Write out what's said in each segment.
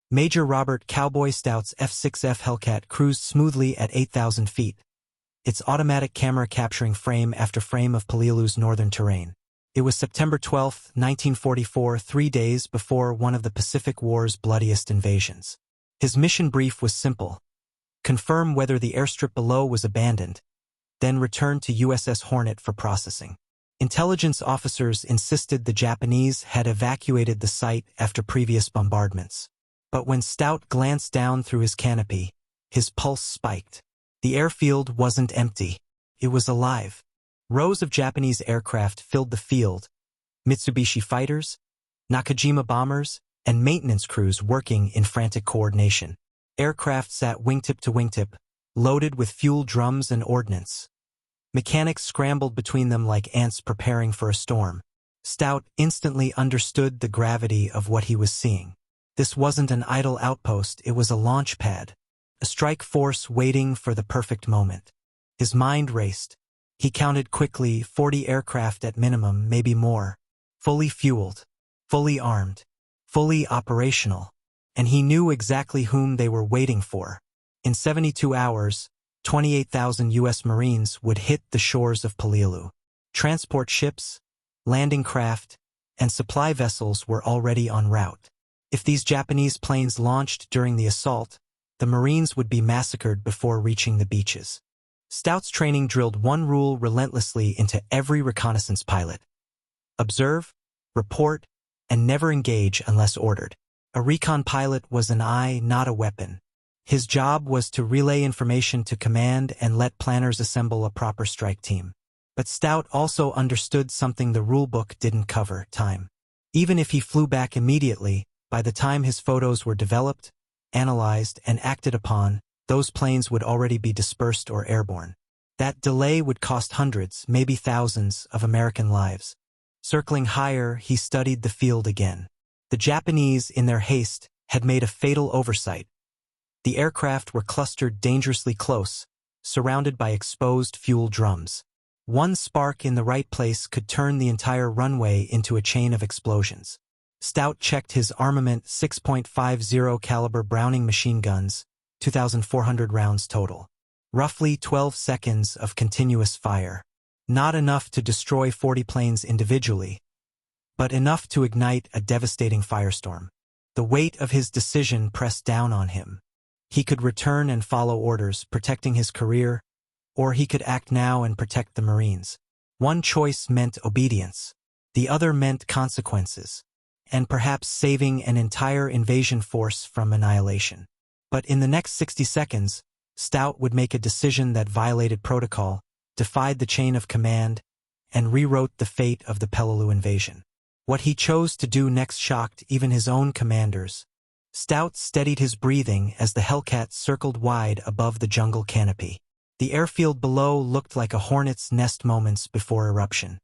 Major Robert "Cowboy Stout's F-6F Hellcat cruised smoothly at 8,000 feet, its automatic camera capturing frame after frame of Paleolu's northern terrain. It was September 12, 1944, 3 days before one of the Pacific War's bloodiest invasions. His mission brief was simple: confirm whether the airstrip below was abandoned, then return to USS Hornet for processing. Intelligence officers insisted the Japanese had evacuated the site after previous bombardments. But when Stout glanced down through his canopy, his pulse spiked. The airfield wasn't empty. It was alive. Rows of Japanese aircraft filled the field: Mitsubishi fighters, Nakajima bombers, and maintenance crews working in frantic coordination. Aircraft sat wingtip to wingtip, loaded with fuel drums and ordnance. Mechanics scrambled between them like ants preparing for a storm. Stout instantly understood the gravity of what he was seeing. This wasn't an idle outpost, it was a launch pad, a strike force waiting for the perfect moment. His mind raced. He counted quickly: 40 aircraft at minimum, maybe more. Fully fueled, fully armed, fully operational. And he knew exactly whom they were waiting for. In 72 hours, 28,000 U.S. Marines would hit the shores of Paleolu. Transport ships, landing craft, and supply vessels were already en route. If these Japanese planes launched during the assault, the Marines would be massacred before reaching the beaches. Stout's training drilled one rule relentlessly into every reconnaissance pilot: observe, report, and never engage unless ordered. A recon pilot was an eye, not a weapon. His job was to relay information to command and let planners assemble a proper strike team. But Stout also understood something the rulebook didn't cover: time. Even if he flew back immediately, by the time his photos were developed, analyzed, and acted upon, those planes would already be dispersed or airborne. That delay would cost hundreds, maybe thousands, of American lives. Circling higher, he studied the field again. The Japanese, in their haste, had made a fatal oversight. The aircraft were clustered dangerously close, surrounded by exposed fuel drums. One spark in the right place could turn the entire runway into a chain of explosions. Stout checked his armament: 6.50 caliber Browning machine guns, 2,400 rounds total. Roughly 12 seconds of continuous fire. Not enough to destroy 40 planes individually, but enough to ignite a devastating firestorm. The weight of his decision pressed down on him. He could return and follow orders, protecting his career, or he could act now and protect the Marines. One choice meant obedience. The other meant consequences, and perhaps saving an entire invasion force from annihilation. But in the next 60 seconds, Stout would make a decision that violated protocol, defied the chain of command, and rewrote the fate of the Paleolu invasion. What he chose to do next shocked even his own commanders. Stout steadied his breathing as the Hellcat circled wide above the jungle canopy. The airfield below looked like a hornet's nest moments before eruption.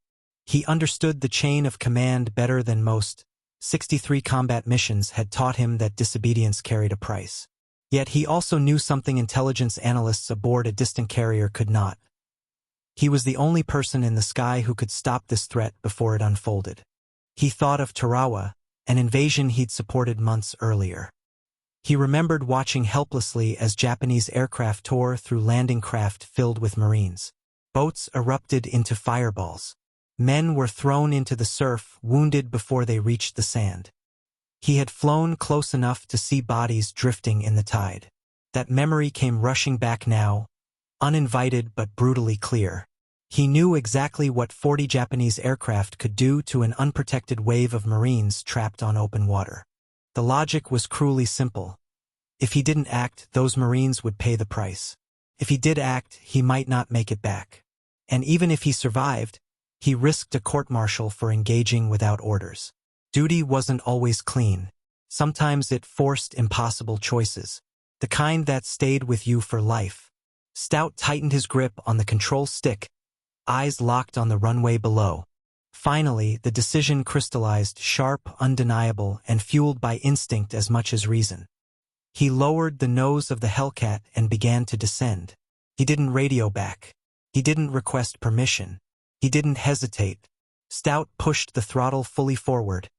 He understood the chain of command better than most. 63 combat missions had taught him that disobedience carried a price. Yet he also knew something intelligence analysts aboard a distant carrier could not. He was the only person in the sky who could stop this threat before it unfolded. He thought of Tarawa, an invasion he'd supported months earlier. He remembered watching helplessly as Japanese aircraft tore through landing craft filled with Marines. Boats erupted into fireballs. Men were thrown into the surf, wounded before they reached the sand. He had flown close enough to see bodies drifting in the tide. That memory came rushing back now, uninvited but brutally clear. He knew exactly what 40 Japanese aircraft could do to an unprotected wave of Marines trapped on open water. The logic was cruelly simple. If he didn't act, those Marines would pay the price. If he did act, he might not make it back. And even if he survived, he risked a court-martial for engaging without orders. Duty wasn't always clean. Sometimes it forced impossible choices, the kind that stayed with you for life. Stout tightened his grip on the control stick, eyes locked on the runway below. Finally, the decision crystallized, sharp, undeniable, and fueled by instinct as much as reason. He lowered the nose of the Hellcat and began to descend. He didn't radio back. He didn't request permission. He didn't hesitate. Stout pushed the throttle fully forward,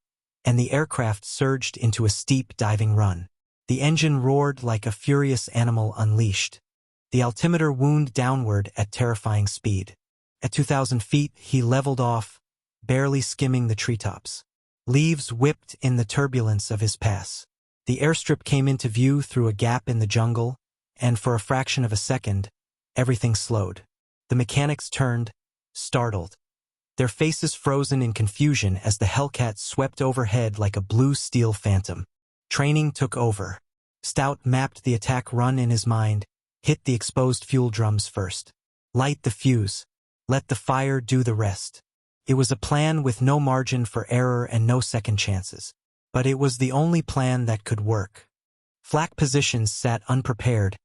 and the aircraft surged into a steep diving run. The engine roared like a furious animal unleashed. The altimeter wound downward at terrifying speed. At 2,000 feet, he leveled off, barely skimming the treetops. Leaves whipped in the turbulence of his pass. The airstrip came into view through a gap in the jungle, and for a fraction of a second, everything slowed. The mechanics turned, startled. Their faces frozen in confusion as the Hellcat swept overhead like a blue steel phantom. Training took over. Stout mapped the attack run in his mind, hit the exposed fuel drums first. Light the fuse. Let the fire do the rest. It was a plan with no margin for error and no second chances. But it was the only plan that could work. Flak positions sat unprepared,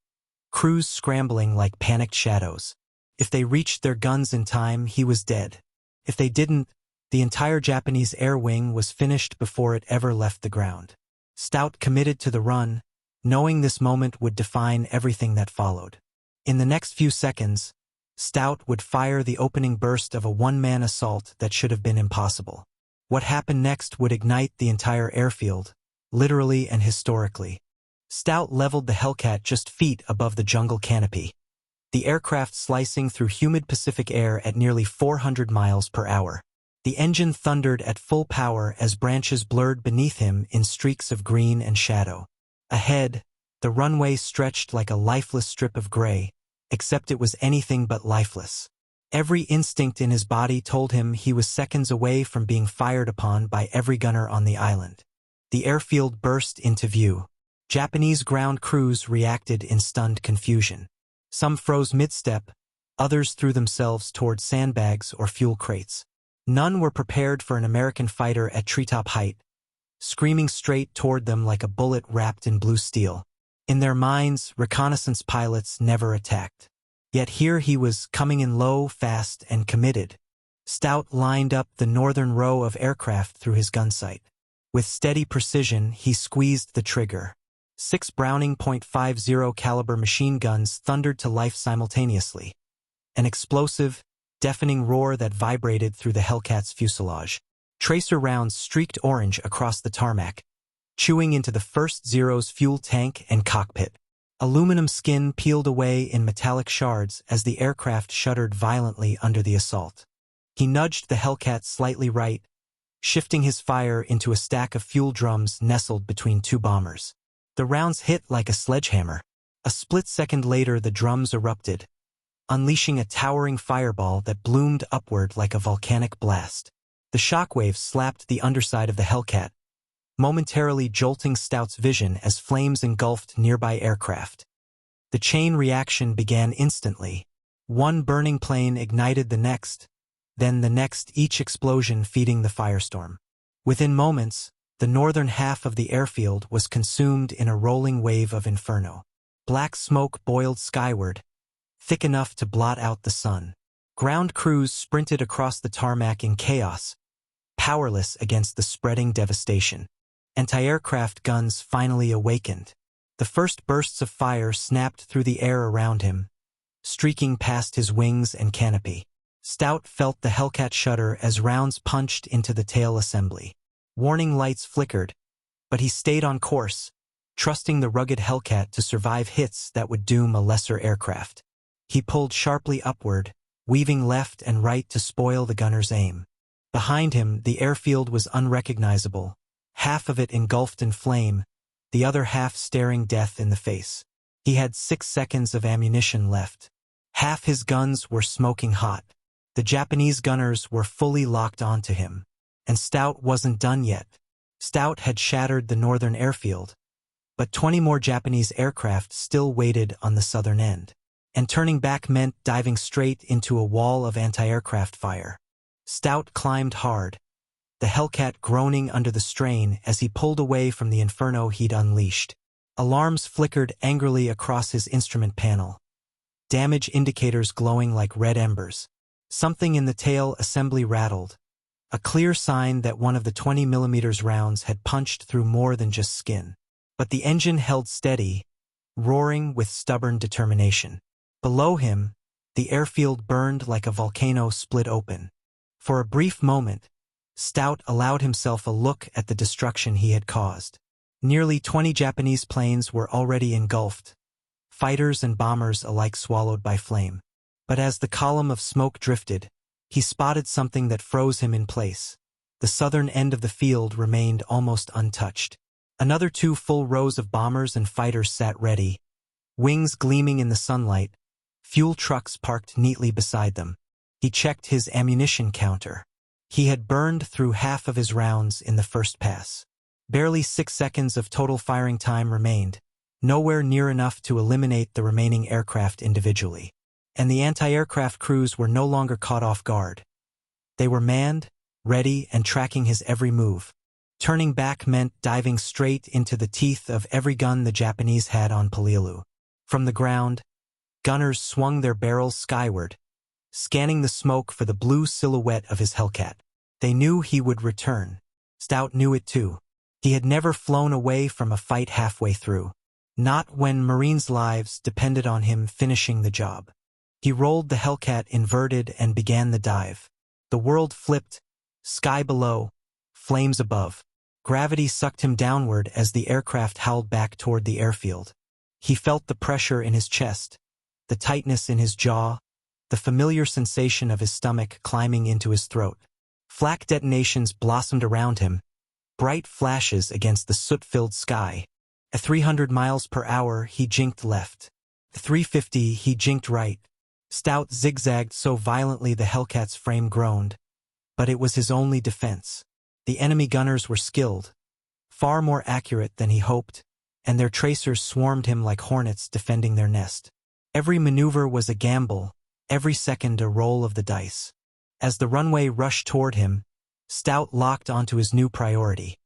crews scrambling like panicked shadows. If they reached their guns in time, he was dead. If they didn't, the entire Japanese air wing was finished before it ever left the ground. Stout committed to the run, knowing this moment would define everything that followed. In the next few seconds, Stout would fire the opening burst of a one-man assault that should have been impossible. What happened next would ignite the entire airfield, literally and historically. Stout leveled the Hellcat just feet above the jungle canopy, the aircraft slicing through humid Pacific air at nearly 400 miles per hour. The engine thundered at full power as branches blurred beneath him in streaks of green and shadow. Ahead, the runway stretched like a lifeless strip of gray, except it was anything but lifeless. Every instinct in his body told him he was seconds away from being fired upon by every gunner on the island. The airfield burst into view. Japanese ground crews reacted in stunned confusion. Some froze mid-step, others threw themselves toward sandbags or fuel crates. None were prepared for an American fighter at treetop height, screaming straight toward them like a bullet wrapped in blue steel. In their minds, reconnaissance pilots never attacked. Yet here he was, coming in low, fast, and committed. Stout lined up the northern row of aircraft through his gun sight. With steady precision, he squeezed the trigger. 6 Browning .50 caliber machine guns thundered to life simultaneously. An explosive, deafening roar that vibrated through the Hellcat's fuselage. Tracer rounds streaked orange across the tarmac, chewing into the first Zero's fuel tank and cockpit. Aluminum skin peeled away in metallic shards as the aircraft shuddered violently under the assault. He nudged the Hellcat slightly right, shifting his fire into a stack of fuel drums nestled between 2 bombers. The rounds hit like a sledgehammer. A split second later, the drums erupted, unleashing a towering fireball that bloomed upward like a volcanic blast. The shockwaves slapped the underside of the Hellcat, momentarily jolting Stout's vision as flames engulfed nearby aircraft. The chain reaction began instantly. One burning plane ignited the next, then the next, each explosion feeding the firestorm. Within moments, the northern half of the airfield was consumed in a rolling wave of inferno. Black smoke boiled skyward, thick enough to blot out the sun. Ground crews sprinted across the tarmac in chaos, powerless against the spreading devastation. Anti-aircraft guns finally awakened. The first bursts of fire snapped through the air around him, streaking past his wings and canopy. Stout felt the Hellcat shudder as rounds punched into the tail assembly. Warning lights flickered, but he stayed on course, trusting the rugged Hellcat to survive hits that would doom a lesser aircraft. He pulled sharply upward, weaving left and right to spoil the gunner's aim. Behind him, the airfield was unrecognizable, half of it engulfed in flame, the other half staring death in the face. He had 6 seconds of ammunition left. Half his guns were smoking hot. The Japanese gunners were fully locked onto him. And Stout wasn't done yet. Stout had shattered the northern airfield, but 20 more Japanese aircraft still waited on the southern end. And turning back meant diving straight into a wall of anti-aircraft fire. Stout climbed hard, the Hellcat groaning under the strain as he pulled away from the inferno he'd unleashed. Alarms flickered angrily across his instrument panel, damage indicators glowing like red embers. Something in the tail assembly rattled, a clear sign that one of the 20mm rounds had punched through more than just skin. But the engine held steady, roaring with stubborn determination. Below him, the airfield burned like a volcano split open. For a brief moment, Stout allowed himself a look at the destruction he had caused. Nearly 20 Japanese planes were already engulfed, fighters and bombers alike swallowed by flame. But as the column of smoke drifted, he spotted something that froze him in place. The southern end of the field remained almost untouched. Another 2 full rows of bombers and fighters sat ready, wings gleaming in the sunlight, fuel trucks parked neatly beside them. He checked his ammunition counter. He had burned through half of his rounds in the first pass. Barely 6 seconds of total firing time remained, nowhere near enough to eliminate the remaining aircraft individually. And the anti-aircraft crews were no longer caught off guard. They were manned, ready, and tracking his every move. Turning back meant diving straight into the teeth of every gun the Japanese had on Paleolu. From the ground, gunners swung their barrels skyward, scanning the smoke for the blue silhouette of his Hellcat. They knew he would return. Stout knew it too. He had never flown away from a fight halfway through. Not when Marines' lives depended on him finishing the job. He rolled the Hellcat inverted and began the dive. The world flipped, sky below, flames above. Gravity sucked him downward as the aircraft howled back toward the airfield. He felt the pressure in his chest, the tightness in his jaw, the familiar sensation of his stomach climbing into his throat. Flak detonations blossomed around him, bright flashes against the soot-filled sky. At 300 miles per hour, he jinked left. At 350, he jinked right. Stout zigzagged so violently the Hellcat's frame groaned. But it was his only defense. The enemy gunners were skilled, far more accurate than he hoped, and their tracers swarmed him like hornets defending their nest. Every maneuver was a gamble, every second a roll of the dice. As the runway rushed toward him, Stout locked onto his new priority.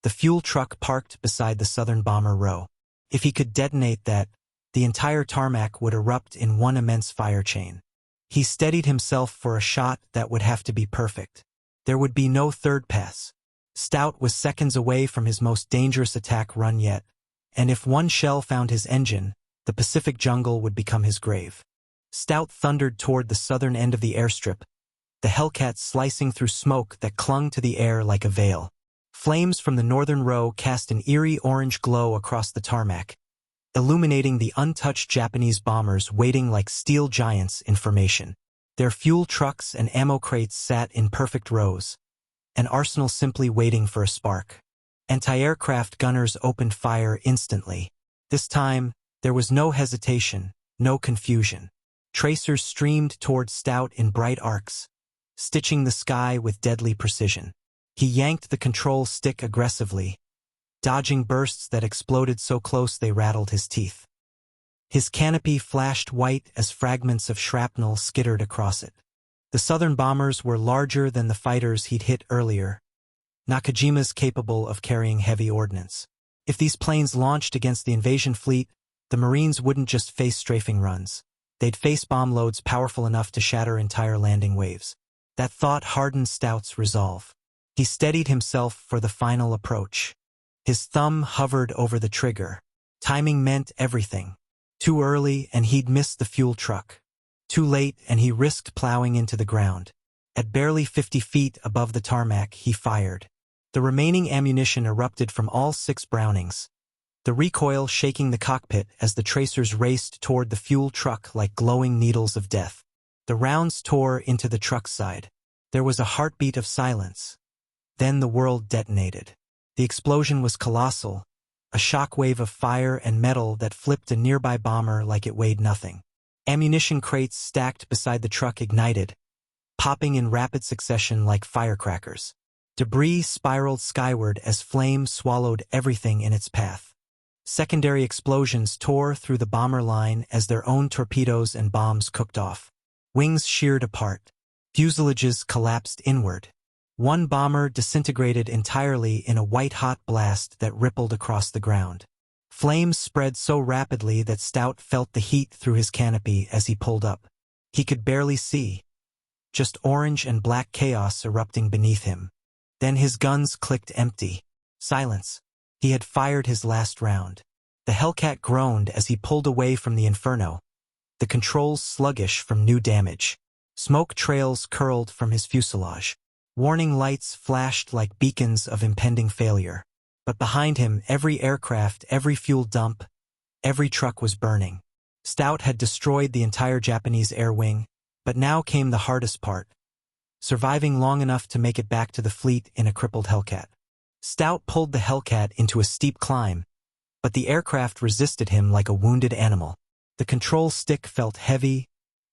The fuel truck parked beside the southern bomber row. If he could detonate that, the entire tarmac would erupt in one immense fire chain. He steadied himself for a shot that would have to be perfect. There would be no third pass. Stout was seconds away from his most dangerous attack run yet, and if one shell found his engine, the Pacific jungle would become his grave. Stout thundered toward the southern end of the airstrip, the Hellcat slicing through smoke that clung to the air like a veil. Flames from the northern row cast an eerie orange glow across the tarmac, illuminating the untouched Japanese bombers waiting like steel giants in formation. Their fuel trucks and ammo crates sat in perfect rows, an arsenal simply waiting for a spark. Anti-aircraft gunners opened fire instantly. This time, there was no hesitation, no confusion. Tracers streamed toward Stout in bright arcs, stitching the sky with deadly precision. He yanked the control stick aggressively, dodging bursts that exploded so close they rattled his teeth. His canopy flashed white as fragments of shrapnel skittered across it. The southern bombers were larger than the fighters he'd hit earlier, Nakajimas capable of carrying heavy ordnance. If these planes launched against the invasion fleet, the Marines wouldn't just face strafing runs. They'd face bomb loads powerful enough to shatter entire landing waves. That thought hardened Stout's resolve. He steadied himself for the final approach. His thumb hovered over the trigger. Timing meant everything. Too early, and he'd missed the fuel truck. Too late, and he risked plowing into the ground. At barely 50 feet above the tarmac, he fired. The remaining ammunition erupted from all 6 Brownings, the recoil shaking the cockpit as the tracers raced toward the fuel truck like glowing needles of death. The rounds tore into the truck's side. There was a heartbeat of silence. Then the world detonated. The explosion was colossal, a shockwave of fire and metal that flipped a nearby bomber like it weighed nothing. Ammunition crates stacked beside the truck ignited, popping in rapid succession like firecrackers. Debris spiraled skyward as flame swallowed everything in its path. Secondary explosions tore through the bomber line as their own torpedoes and bombs cooked off. Wings sheared apart. Fuselages collapsed inward. One bomber disintegrated entirely in a white-hot blast that rippled across the ground. Flames spread so rapidly that Stout felt the heat through his canopy as he pulled up. He could barely see. Just orange and black chaos erupting beneath him. Then his guns clicked empty. Silence. He had fired his last round. The Hellcat groaned as he pulled away from the inferno, the controls sluggish from new damage. Smoke trails curled from his fuselage. Warning lights flashed like beacons of impending failure. But behind him, every aircraft, every fuel dump, every truck was burning. Stout had destroyed the entire Japanese air wing, but now came the hardest part: surviving long enough to make it back to the fleet in a crippled Hellcat. Stout pulled the Hellcat into a steep climb, but the aircraft resisted him like a wounded animal. The control stick felt heavy,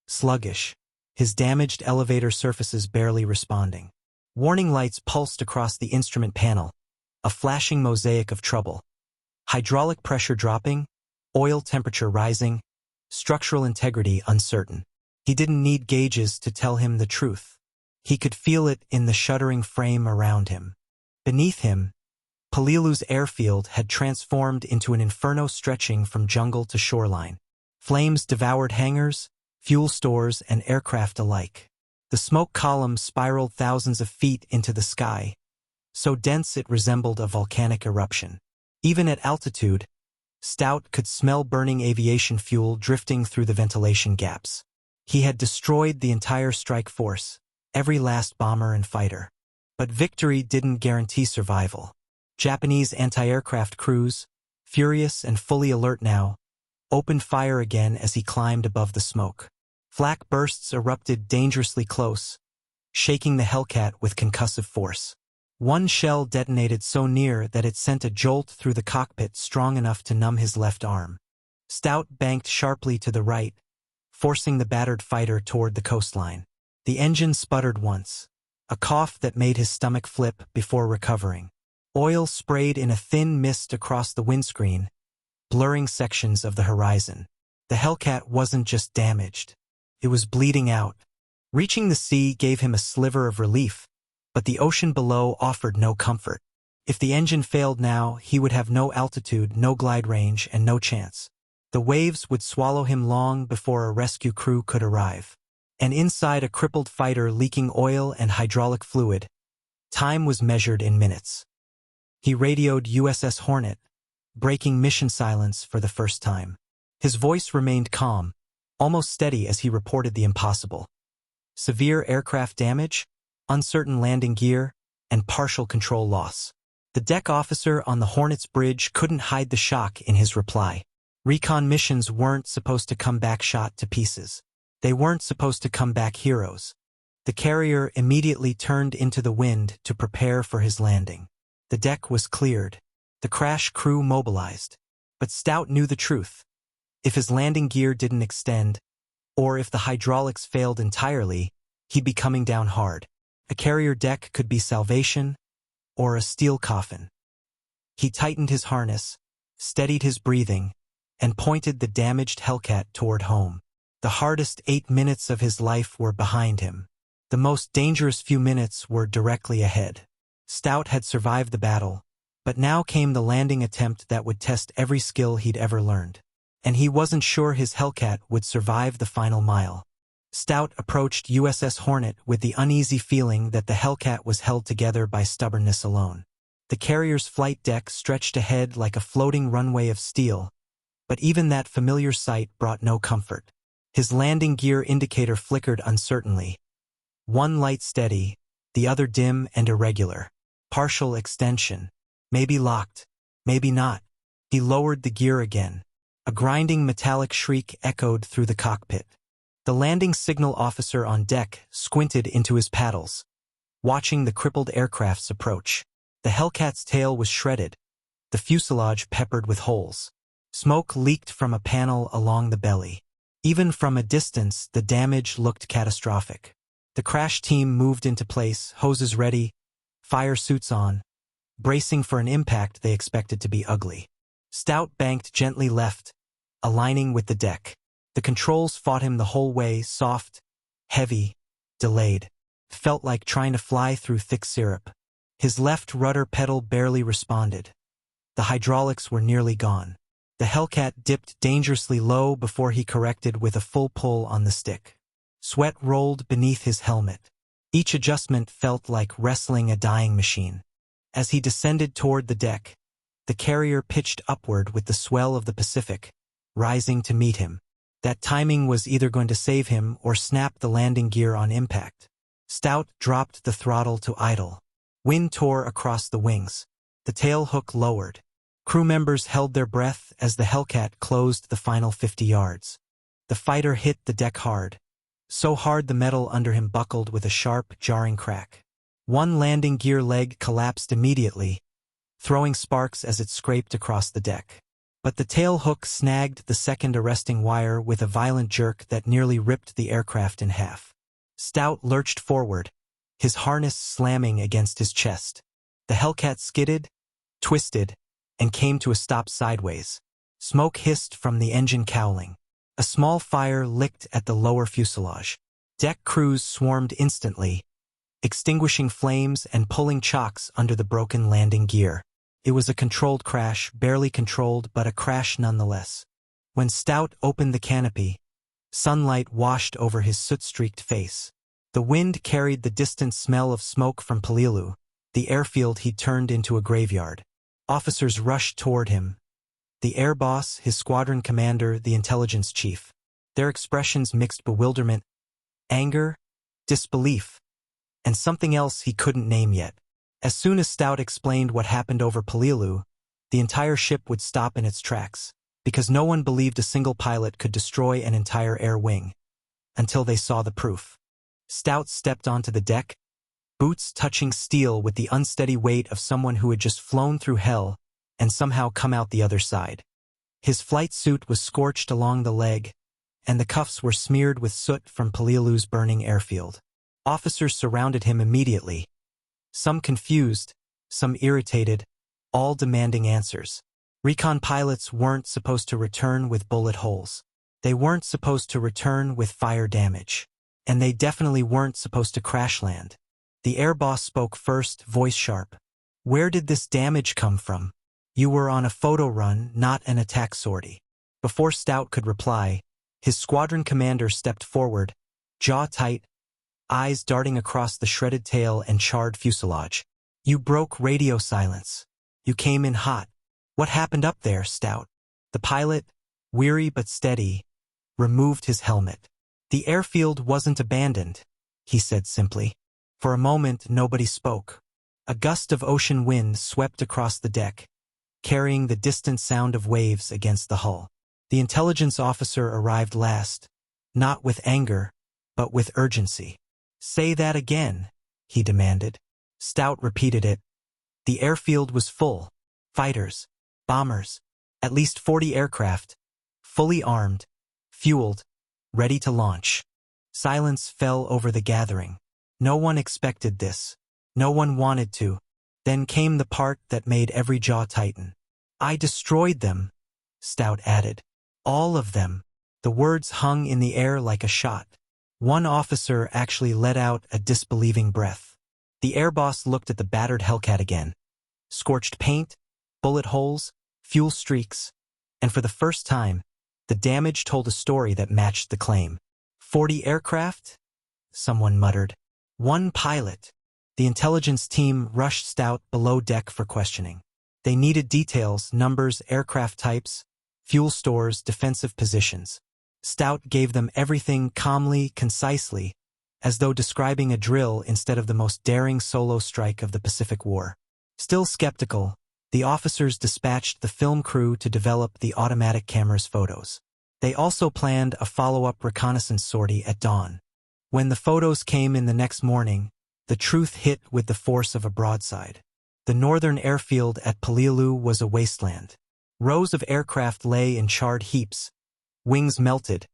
sluggish, his damaged elevator surfaces barely responding. Warning lights pulsed across the instrument panel, a flashing mosaic of trouble. Hydraulic pressure dropping, oil temperature rising, structural integrity uncertain. He didn't need gauges to tell him the truth. He could feel it in the shuddering frame around him. Beneath him, Paleolu's airfield had transformed into an inferno stretching from jungle to shoreline. Flames devoured hangars, fuel stores, and aircraft alike. The smoke column spiraled thousands of feet into the sky, so dense it resembled a volcanic eruption. Even at altitude, Stout could smell burning aviation fuel drifting through the ventilation gaps. He had destroyed the entire strike force, every last bomber and fighter. But victory didn't guarantee survival. Japanese anti-aircraft crews, furious and fully alert now, opened fire again as he climbed above the smoke. Flak bursts erupted dangerously close, shaking the Hellcat with concussive force. One shell detonated so near that it sent a jolt through the cockpit strong enough to numb his left arm. Stout banked sharply to the right, forcing the battered fighter toward the coastline. The engine sputtered once, a cough that made his stomach flip before recovering. Oil sprayed in a thin mist across the windscreen, blurring sections of the horizon. The Hellcat wasn't just damaged. It was bleeding out. Reaching the sea gave him a sliver of relief, but the ocean below offered no comfort. If the engine failed now, he would have no altitude, no glide range, and no chance. The waves would swallow him long before a rescue crew could arrive. And inside a crippled fighter leaking oil and hydraulic fluid, time was measured in minutes. He radioed USS Hornet, breaking mission silence for the first time. His voice remained calm, almost steady as he reported the impossible. Severe aircraft damage, uncertain landing gear, and partial control loss. The deck officer on the Hornet's bridge couldn't hide the shock in his reply. Recon missions weren't supposed to come back shot to pieces. They weren't supposed to come back heroes. The carrier immediately turned into the wind to prepare for his landing. The deck was cleared. The crash crew mobilized. But Stout knew the truth. If his landing gear didn't extend, or if the hydraulics failed entirely, he'd be coming down hard. A carrier deck could be salvation, or a steel coffin. He tightened his harness, steadied his breathing, and pointed the damaged Hellcat toward home. The hardest 8 minutes of his life were behind him. The most dangerous few minutes were directly ahead. Stout had survived the battle, but now came the landing attempt that would test every skill he'd ever learned. And he wasn't sure his Hellcat would survive the final mile. Stout approached USS Hornet with the uneasy feeling that the Hellcat was held together by stubbornness alone. The carrier's flight deck stretched ahead like a floating runway of steel, but even that familiar sight brought no comfort. His landing gear indicator flickered uncertainly. One light steady, the other dim and irregular. Partial extension. Maybe locked, maybe not. He lowered the gear again. A grinding metallic shriek echoed through the cockpit. The landing signal officer on deck squinted into his paddles, watching the crippled aircrafts approach. The Hellcat's tail was shredded, the fuselage peppered with holes. Smoke leaked from a panel along the belly. Even from a distance, the damage looked catastrophic. The crash team moved into place, hoses ready, fire suits on, bracing for an impact they expected to be ugly. Stout banked gently left, aligning with the deck. The controls fought him the whole way, soft, heavy, delayed. Felt like trying to fly through thick syrup. His left rudder pedal barely responded. The hydraulics were nearly gone. The Hellcat dipped dangerously low before he corrected with a full pull on the stick. Sweat rolled beneath his helmet. Each adjustment felt like wrestling a dying machine. As he descended toward the deck, the carrier pitched upward with the swell of the Pacific, rising to meet him. That timing was either going to save him or snap the landing gear on impact. Stout dropped the throttle to idle. Wind tore across the wings. The tail hook lowered. Crew members held their breath as the Hellcat closed the final 50 yards. The fighter hit the deck hard. So hard the metal under him buckled with a sharp, jarring crack. One landing gear leg collapsed immediately, throwing sparks as it scraped across the deck. But the tail hook snagged the second arresting wire with a violent jerk that nearly ripped the aircraft in half. Stout lurched forward, his harness slamming against his chest. The Hellcat skidded, twisted, and came to a stop sideways. Smoke hissed from the engine cowling. A small fire licked at the lower fuselage. Deck crews swarmed instantly, extinguishing flames and pulling chocks under the broken landing gear. It was a controlled crash, barely controlled, but a crash nonetheless. When Stout opened the canopy, sunlight washed over his soot-streaked face. The wind carried the distant smell of smoke from Paleolu, the airfield he'd turned into a graveyard. Officers rushed toward him. The air boss, his squadron commander, the intelligence chief. Their expressions mixed bewilderment, anger, disbelief, and something else he couldn't name yet. As soon as Stout explained what happened over Paleolu, the entire ship would stop in its tracks, because no one believed a single pilot could destroy an entire air wing, until they saw the proof. Stout stepped onto the deck, boots touching steel with the unsteady weight of someone who had just flown through hell and somehow come out the other side. His flight suit was scorched along the leg, and the cuffs were smeared with soot from Paleolu's burning airfield. Officers surrounded him immediately, some confused, some irritated, all demanding answers. Recon pilots weren't supposed to return with bullet holes. They weren't supposed to return with fire damage. And they definitely weren't supposed to crash land. The air boss spoke first, voice sharp. Where did this damage come from? You were on a photo run, not an attack sortie. Before Stout could reply, his squadron commander stepped forward, jaw tight, eyes darting across the shredded tail and charred fuselage. You broke radio silence. You came in hot. What happened up there, Stout? The pilot, weary but steady, removed his helmet. The airfield wasn't abandoned, he said simply. For a moment, nobody spoke. A gust of ocean wind swept across the deck, carrying the distant sound of waves against the hull. The intelligence officer arrived last, not with anger, but with urgency. Say that again, he demanded. Stout repeated it. The airfield was full. Fighters, bombers, at least 40 aircraft, fully armed, fueled, ready to launch. Silence fell over the gathering. No one expected this. No one wanted to. Then came the part that made every jaw tighten. I destroyed them, Stout added. All of them. The words hung in the air like a shot. One officer actually let out a disbelieving breath. The air boss looked at the battered Hellcat again. Scorched paint, bullet holes, fuel streaks, and for the first time, the damage told a story that matched the claim. 40 aircraft? Someone muttered. One pilot. The intelligence team rushed Stout below deck for questioning. They needed details, numbers, aircraft types, fuel stores, defensive positions. Stout gave them everything calmly, concisely, as though describing a drill instead of the most daring solo strike of the Pacific War. Still skeptical, the officers dispatched the film crew to develop the automatic camera's photos. They also planned a follow-up reconnaissance sortie at dawn. When the photos came in the next morning, the truth hit with the force of a broadside. The northern airfield at Paleolu was a wasteland. Rows of aircraft lay in charred heaps. Wings melted.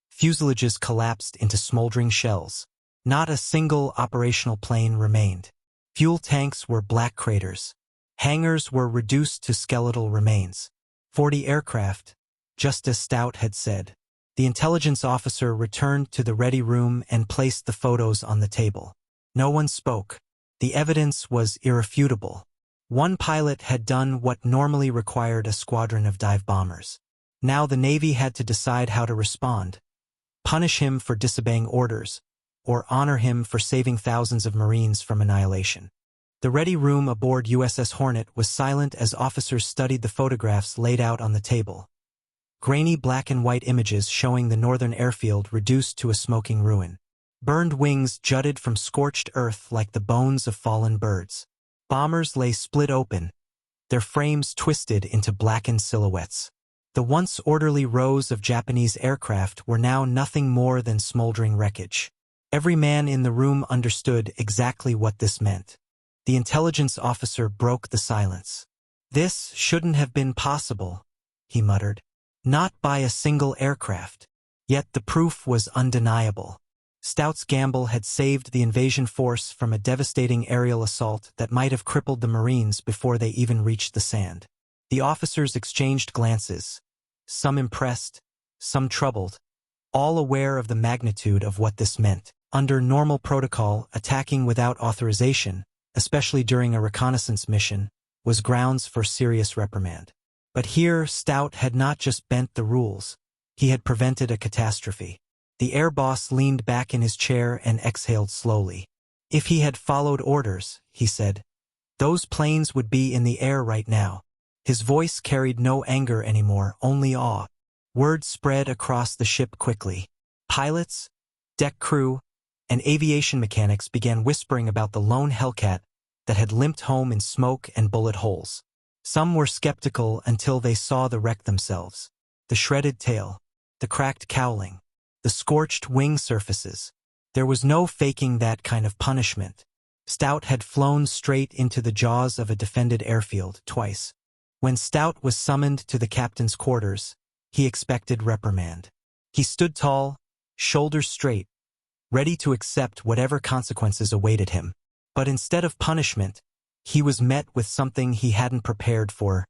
Fuselages collapsed into smoldering shells. Not a single operational plane remained. Fuel tanks were black craters. Hangars were reduced to skeletal remains. 40 aircraft, just as Stout had said. The intelligence officer returned to the ready room and placed the photos on the table. No one spoke. The evidence was irrefutable. One pilot had done what normally required a squadron of dive bombers. Now the Navy had to decide how to respond. Punish him for disobeying orders, or honor him for saving thousands of Marines from annihilation. The ready room aboard USS Hornet was silent as officers studied the photographs laid out on the table. Grainy black and white images showing the northern airfield reduced to a smoking ruin. Burned wings jutted from scorched earth like the bones of fallen birds. Bombers lay split open, their frames twisted into blackened silhouettes. The once orderly rows of Japanese aircraft were now nothing more than smoldering wreckage. Every man in the room understood exactly what this meant. The intelligence officer broke the silence. "This shouldn't have been possible," he muttered. "Not by a single aircraft." Yet the proof was undeniable. Stout's gamble had saved the invasion force from a devastating aerial assault that might have crippled the Marines before they even reached the sand. The officers exchanged glances, some impressed, some troubled, all aware of the magnitude of what this meant. Under normal protocol, attacking without authorization, especially during a reconnaissance mission, was grounds for serious reprimand. But here, Stout had not just bent the rules, he had prevented a catastrophe. The air boss leaned back in his chair and exhaled slowly. "If he had followed orders," he said, "those planes would be in the air right now." His voice carried no anger anymore, only awe. Word spread across the ship quickly. Pilots, deck crew, and aviation mechanics began whispering about the lone Hellcat that had limped home in smoke and bullet holes. Some were skeptical until they saw the wreck themselves. The shredded tail, the cracked cowling, the scorched wing surfaces. There was no faking that kind of punishment. Stout had flown straight into the jaws of a defended airfield twice. When Stout was summoned to the captain's quarters, he expected reprimand. He stood tall, shoulders straight, ready to accept whatever consequences awaited him. But instead of punishment, he was met with something he hadn't prepared for: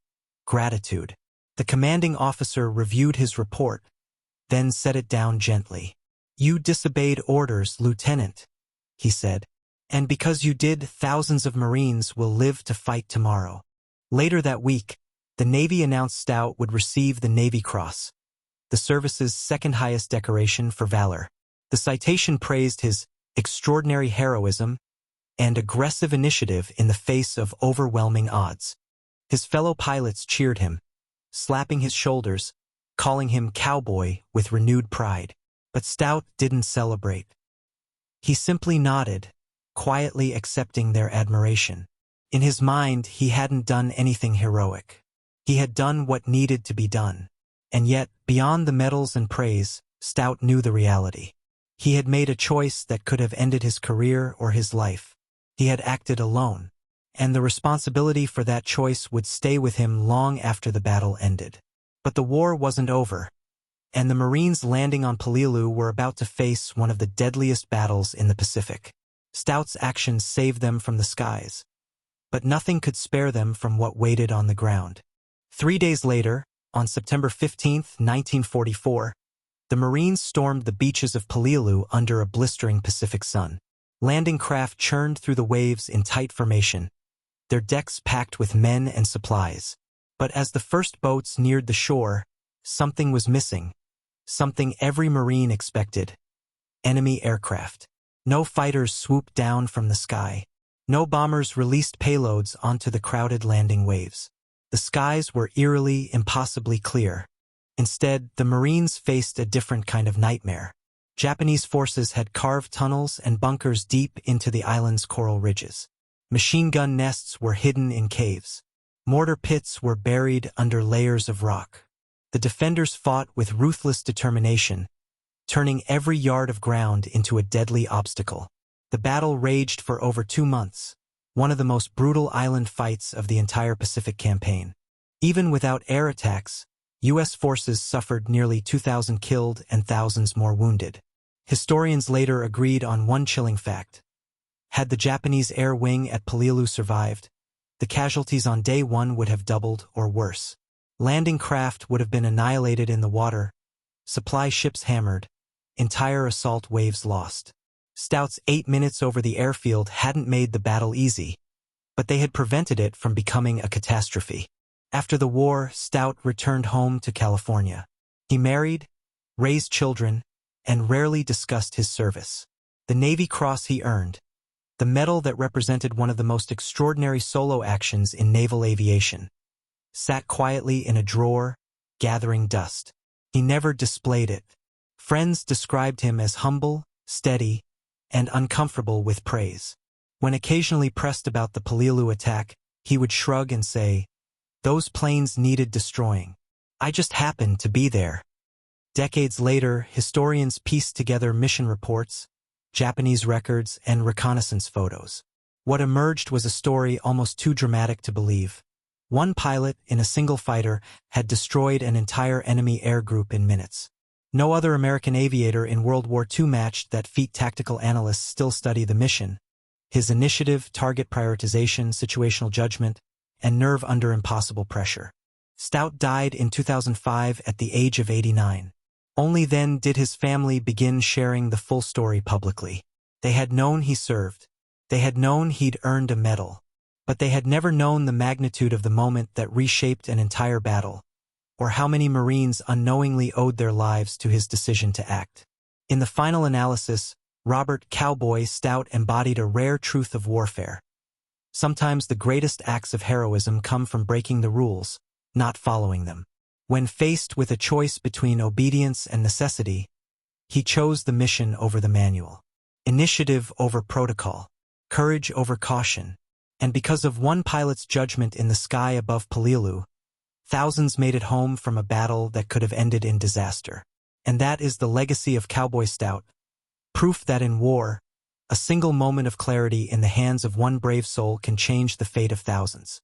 gratitude. The commanding officer reviewed his report, then set it down gently. "You disobeyed orders, Lieutenant," he said. "And because you did, thousands of Marines will live to fight tomorrow." Later that week, the Navy announced Stout would receive the Navy Cross, the service's second highest decoration for valor. The citation praised his extraordinary heroism and aggressive initiative in the face of overwhelming odds. His fellow pilots cheered him, slapping his shoulders, calling him cowboy with renewed pride. But Stout didn't celebrate. He simply nodded, quietly accepting their admiration. In his mind, he hadn't done anything heroic. He had done what needed to be done. And yet, beyond the medals and praise, Stout knew the reality. He had made a choice that could have ended his career or his life. He had acted alone, and the responsibility for that choice would stay with him long after the battle ended. But the war wasn't over, and the Marines landing on Paleolu were about to face one of the deadliest battles in the Pacific. Stout's actions saved them from the skies, but nothing could spare them from what waited on the ground. 3 days later, on September 15, 1944, the Marines stormed the beaches of Paleolu under a blistering Pacific sun. Landing craft churned through the waves in tight formation, their decks packed with men and supplies. But as the first boats neared the shore, something was missing, something every Marine expected: enemy aircraft. No fighters swooped down from the sky. No bombers released payloads onto the crowded landing waves. The skies were eerily, impossibly clear. Instead, the Marines faced a different kind of nightmare. Japanese forces had carved tunnels and bunkers deep into the island's coral ridges. Machine gun nests were hidden in caves. Mortar pits were buried under layers of rock. The defenders fought with ruthless determination, turning every yard of ground into a deadly obstacle. The battle raged for over 2 months, one of the most brutal island fights of the entire Pacific campaign. Even without air attacks, U.S. forces suffered nearly 2,000 killed and thousands more wounded. Historians later agreed on one chilling fact. Had the Japanese air wing at Paleolu survived, the casualties on day 1 would have doubled or worse. Landing craft would have been annihilated in the water, supply ships hammered, entire assault waves lost. Stout's 8 minutes over the airfield hadn't made the battle easy, but they had prevented it from becoming a catastrophe. After the war, Stout returned home to California. He married, raised children, and rarely discussed his service. The Navy Cross he earned, the medal that represented one of the most extraordinary solo actions in naval aviation, sat quietly in a drawer, gathering dust. He never displayed it. Friends described him as humble, steady, and uncomfortable with praise. When occasionally pressed about the Paleolu attack, he would shrug and say, Those planes needed destroying. I just happened to be there. Decades later, historians pieced together mission reports, Japanese records, and reconnaissance photos. What emerged was a story almost too dramatic to believe. One pilot, in a single fighter, had destroyed an entire enemy air group in minutes. No other American aviator in World War II matched that feat. Tactical analysts still study the mission. His initiative, target prioritization, situational judgment, and nerve under impossible pressure. Stout died in 2005 at the age of 89. Only then did his family begin sharing the full story publicly. They had known he served. They had known he'd earned a medal. But they had never known the magnitude of the moment that reshaped an entire battle, or how many Marines unknowingly owed their lives to his decision to act. In the final analysis, Robert "Cowboy" Stout embodied a rare truth of warfare. Sometimes the greatest acts of heroism come from breaking the rules, not following them. When faced with a choice between obedience and necessity, he chose the mission over the manual, initiative over protocol, courage over caution, and because of one pilot's judgment in the sky above Paleolu, thousands made it home from a battle that could have ended in disaster. And that is the legacy of Cowboy Stout, proof that in war, a single moment of clarity in the hands of one brave soul can change the fate of thousands.